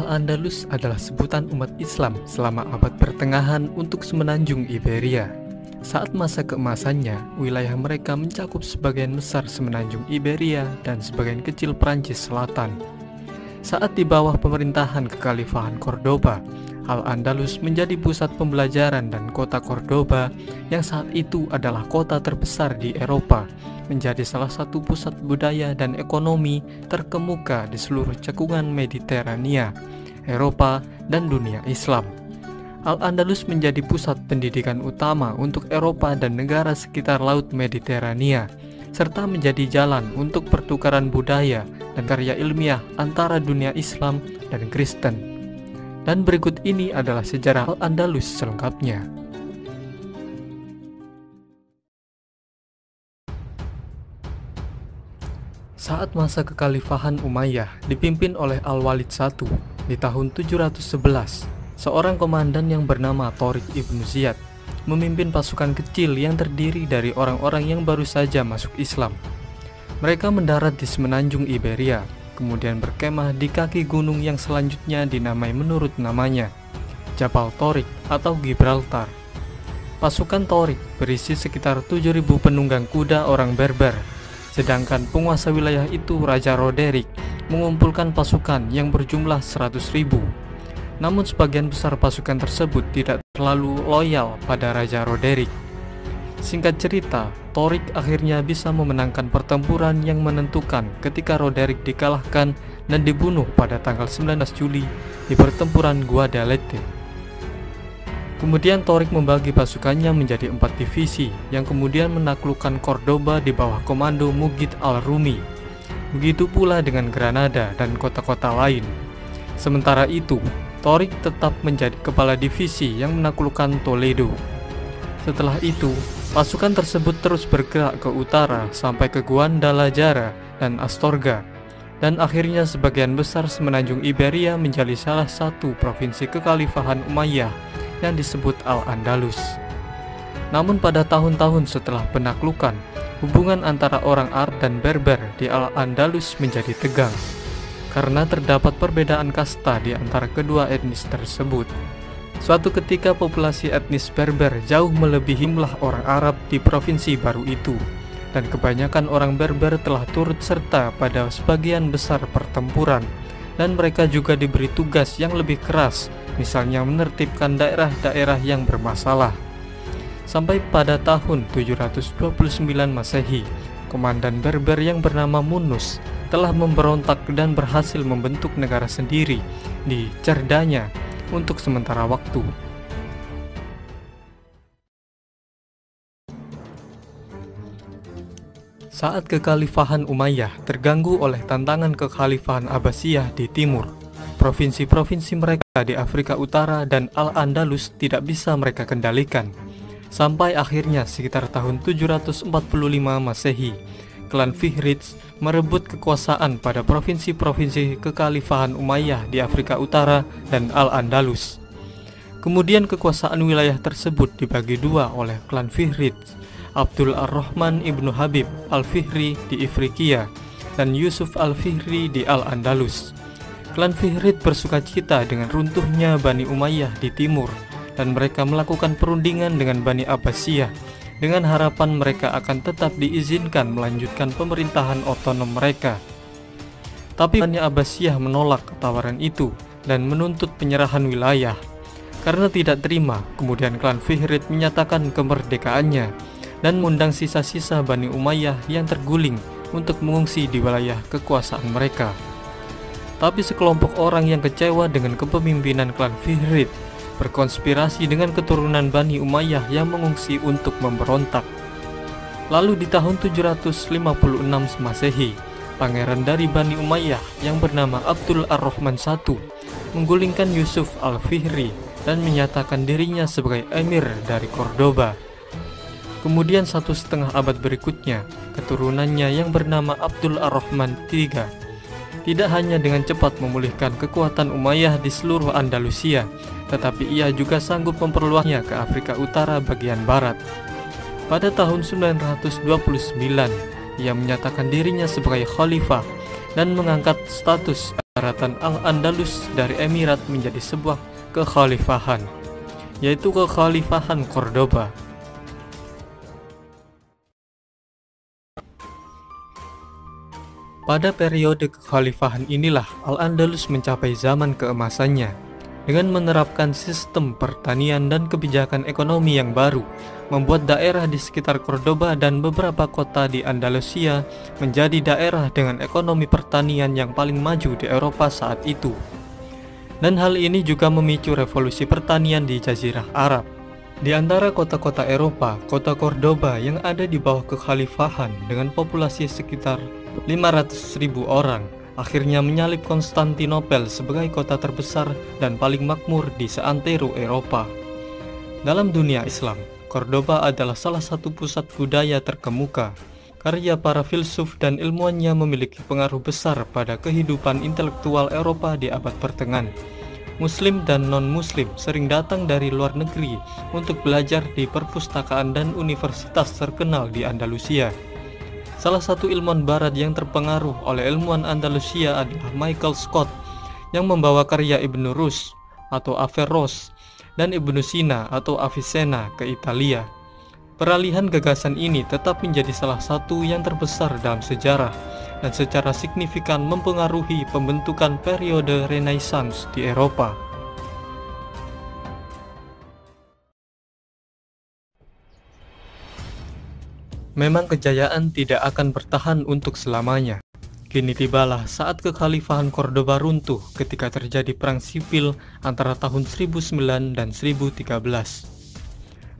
Al-Andalus adalah sebutan umat Islam selama abad pertengahan untuk semenanjung Iberia. Saat masa keemasannya, wilayah mereka mencakup sebagian besar semenanjung Iberia dan sebagian kecil Prancis Selatan. Saat di bawah pemerintahan kekhalifahan Cordoba, Al-Andalus menjadi pusat pembelajaran, dan kota Cordoba yang saat itu adalah kota terbesar di Eropa menjadi salah satu pusat budaya dan ekonomi terkemuka di seluruh cekungan Mediterania, Eropa, dan dunia Islam. Al-Andalus menjadi pusat pendidikan utama untuk Eropa dan negara sekitar Laut Mediterania, serta menjadi jalan untuk pertukaran budaya dan karya ilmiah antara dunia Islam dan Kristen. Dan berikut ini adalah sejarah Al-Andalus selengkapnya. Saat masa kekhalifahan Umayyah dipimpin oleh Al-Walid I di tahun 711, seorang komandan yang bernama Tariq ibn Ziyad memimpin pasukan kecil yang terdiri dari orang-orang yang baru saja masuk Islam. Mereka mendarat di semenanjung Iberia, kemudian berkemah di kaki gunung yang selanjutnya dinamai menurut namanya, Jabal Tariq atau Gibraltar. Pasukan Tariq berisi sekitar 7.000 penunggang kuda orang Berber, sedangkan penguasa wilayah itu, Raja Roderick, mengumpulkan pasukan yang berjumlah 100.000. Namun sebagian besar pasukan tersebut tidak terlalu loyal pada Raja Roderick. Singkat cerita, Tariq akhirnya bisa memenangkan pertempuran yang menentukan ketika Roderick dikalahkan dan dibunuh pada tanggal 19 Juli di pertempuran Guadalete. Kemudian Tariq membagi pasukannya menjadi 4 divisi yang kemudian menaklukkan Cordoba di bawah komando Mughith al-Rumi. Begitu pula dengan Granada dan kota-kota lain. Sementara itu, Tariq tetap menjadi kepala divisi yang menaklukkan Toledo. Setelah itu, pasukan tersebut terus bergerak ke utara sampai ke Guadalajara dan Astorga, dan akhirnya sebagian besar semenanjung Iberia menjadi salah satu provinsi kekhalifahan Umayyah yang disebut Al-Andalus. Namun pada tahun-tahun setelah penaklukan, hubungan antara orang Arab dan Berber di Al-Andalus menjadi tegang karena terdapat perbedaan kasta di antara kedua etnis tersebut. Suatu ketika populasi etnis Berber jauh melebihi jumlah orang Arab di provinsi baru itu, dan kebanyakan orang Berber telah turut serta pada sebagian besar pertempuran, dan mereka juga diberi tugas yang lebih keras, misalnya menertibkan daerah-daerah yang bermasalah. Sampai pada tahun 729 Masehi, komandan Berber yang bernama Munus telah memberontak dan berhasil membentuk negara sendiri di Cerdanya untuk sementara waktu. Saat kekhalifahan Umayyah terganggu oleh tantangan kekhalifahan Abbasiyah di timur, provinsi-provinsi mereka di Afrika Utara dan Al-Andalus tidak bisa mereka kendalikan. Sampai akhirnya sekitar tahun 745 Masehi, klan Fihriz merebut kekuasaan pada provinsi-provinsi kekhalifahan Umayyah di Afrika Utara dan Al-Andalus. Kemudian kekuasaan wilayah tersebut dibagi dua oleh klan Fihriz, Abdul Ar-Rahman ibnu Habib al-Fihri di Ifriqiya dan Yusuf al-Fihri di Al-Andalus. Klan Fihriz bersukacita dengan runtuhnya Bani Umayyah di timur, dan mereka melakukan perundingan dengan Bani Abbasiyah dengan harapan mereka akan tetap diizinkan melanjutkan pemerintahan otonom mereka. Tapi Bani Abbasiyah menolak tawaran itu dan menuntut penyerahan wilayah. Karena tidak terima, kemudian klan Fihriz menyatakan kemerdekaannya dan mengundang sisa-sisa Bani Umayyah yang terguling untuk mengungsi di wilayah kekuasaan mereka. Tapi sekelompok orang yang kecewa dengan kepemimpinan klan Fihriz berkonspirasi dengan keturunan Bani Umayyah yang mengungsi untuk memberontak. Lalu di tahun 756 Masehi, pangeran dari Bani Umayyah yang bernama Abdul Ar-Rahman I menggulingkan Yusuf al-Fihri dan menyatakan dirinya sebagai emir dari Cordoba. Kemudian 1,5 abad berikutnya, keturunannya yang bernama Abdul Ar-Rahman III tidak hanya dengan cepat memulihkan kekuatan Umayyah di seluruh Andalusia, tetapi ia juga sanggup memperluasnya ke Afrika Utara bagian barat. Pada tahun 929, ia menyatakan dirinya sebagai khalifah dan mengangkat status Daratan Al-Andalus dari emirat menjadi sebuah kekhalifahan, yaitu kekhalifahan Cordoba. Pada periode kekhalifahan inilah Al-Andalus mencapai zaman keemasannya dengan menerapkan sistem pertanian dan kebijakan ekonomi yang baru, membuat daerah di sekitar Cordoba dan beberapa kota di Andalusia menjadi daerah dengan ekonomi pertanian yang paling maju di Eropa saat itu. Dan hal ini juga memicu revolusi pertanian di Jazirah Arab. Di antara kota-kota Eropa, kota Cordoba yang ada di bawah kekhalifahan dengan populasi sekitar 500.000 orang akhirnya menyalip Konstantinopel sebagai kota terbesar dan paling makmur di seantero Eropa. Dalam dunia Islam, Cordoba adalah salah satu pusat budaya terkemuka. Karya para filsuf dan ilmuwannya memiliki pengaruh besar pada kehidupan intelektual Eropa di abad pertengahan. Muslim dan non-muslim sering datang dari luar negeri untuk belajar di perpustakaan dan universitas terkenal di Andalusia. Salah satu ilmuwan barat yang terpengaruh oleh ilmuwan Andalusia adalah Michael Scott, yang membawa karya Ibn Rushd atau Averroes dan Ibn Sina atau Avicenna ke Italia. Peralihan gagasan ini tetap menjadi salah satu yang terbesar dalam sejarah dan secara signifikan mempengaruhi pembentukan periode Renaissance di Eropa. Memang kejayaan tidak akan bertahan untuk selamanya. Kini tibalah saat kekhalifahan Cordoba runtuh ketika terjadi perang sipil antara tahun 1009 dan 1013.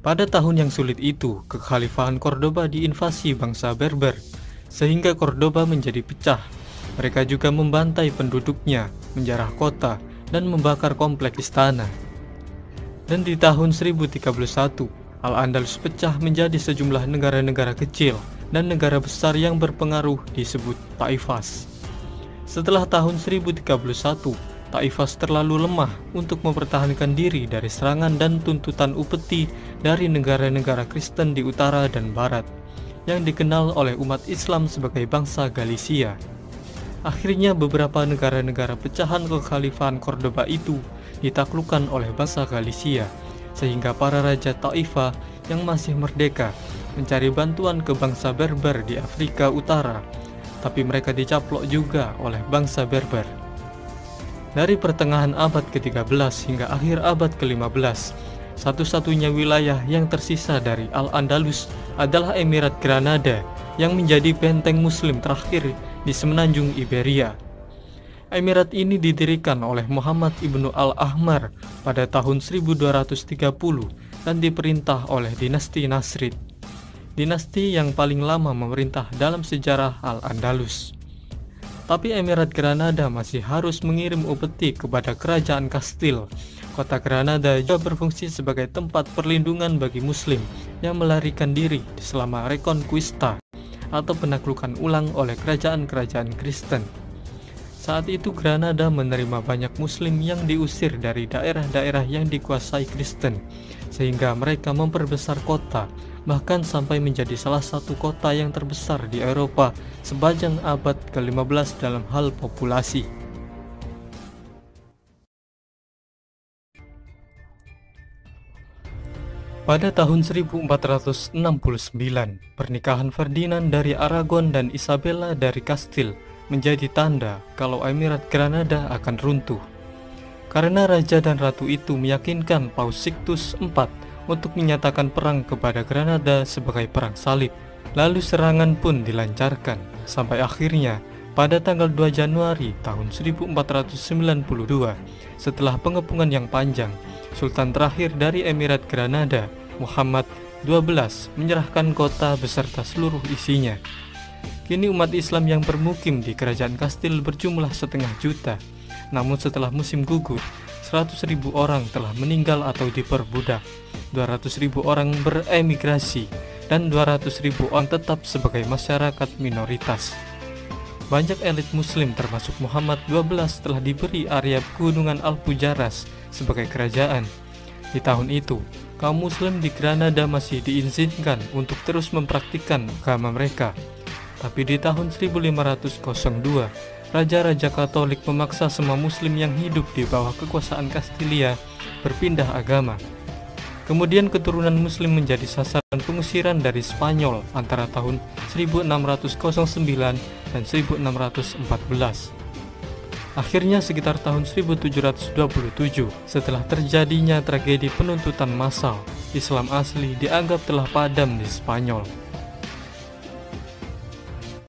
Pada tahun yang sulit itu, kekhalifahan Cordoba diinvasi bangsa Berber, sehingga Cordoba menjadi pecah. Mereka juga membantai penduduknya, menjarah kota, dan membakar kompleks istana. Dan di tahun 1031, Al-Andalus pecah menjadi sejumlah negara-negara kecil dan negara besar yang berpengaruh disebut Taifas. Setelah tahun 1031, Taifas terlalu lemah untuk mempertahankan diri dari serangan dan tuntutan upeti dari negara-negara Kristen di utara dan barat, yang dikenal oleh umat Islam sebagai bangsa Galicia. Akhirnya beberapa negara-negara pecahan kekhalifahan Cordoba itu ditaklukkan oleh bangsa Galicia, sehingga para raja Taifah yang masih merdeka mencari bantuan ke bangsa Berber di Afrika Utara, tapi mereka dicaplok juga oleh bangsa Berber. Dari pertengahan abad ke-13 hingga akhir abad ke-15, satu-satunya wilayah yang tersisa dari Al-Andalus adalah Emirat Granada yang menjadi benteng muslim terakhir di semenanjung Iberia. Emirat ini didirikan oleh Muhammad ibnu Al-Ahmar pada tahun 1230 dan diperintah oleh dinasti Nasrid, dinasti yang paling lama memerintah dalam sejarah Al-Andalus. Tapi Emirat Granada masih harus mengirim upeti kepada kerajaan Kastil. Kota Granada juga berfungsi sebagai tempat perlindungan bagi muslim yang melarikan diri selama Reconquista atau penaklukan ulang oleh kerajaan-kerajaan Kristen. Saat itu Granada menerima banyak muslim yang diusir dari daerah-daerah yang dikuasai Kristen, sehingga mereka memperbesar kota, bahkan sampai menjadi salah satu kota yang terbesar di Eropa sepanjang abad ke-15 dalam hal populasi. Pada tahun 1469, pernikahan Ferdinand dari Aragon dan Isabella dari Kastil menjadi tanda kalau Emirat Granada akan runtuh. Karena raja dan ratu itu meyakinkan Paus Sixtus IV untuk menyatakan perang kepada Granada sebagai perang salib. Lalu serangan pun dilancarkan, sampai akhirnya pada tanggal 2 Januari tahun 1492, setelah pengepungan yang panjang, Sultan terakhir dari Emirat Granada, Muhammad XII, menyerahkan kota beserta seluruh isinya. Kini umat Islam yang bermukim di kerajaan Kastil berjumlah 500.000, namun setelah musim gugur, 100.000 orang telah meninggal atau diperbudak, 200.000 orang beremigrasi, dan 200.000 orang tetap sebagai masyarakat minoritas. Banyak elit muslim termasuk Muhammad XII telah diberi area Gunungan Alpujarras sebagai kerajaan. Di tahun itu, kaum muslim di Granada masih diizinkan untuk terus mempraktikkan agama mereka. Tapi di tahun 1502, raja-raja Katolik memaksa semua Muslim yang hidup di bawah kekuasaan Kastilia berpindah agama. Kemudian keturunan Muslim menjadi sasaran pengusiran dari Spanyol antara tahun 1609 dan 1614. Akhirnya sekitar tahun 1727, setelah terjadinya tragedi penuntutan massal, Islam asli dianggap telah padam di Spanyol.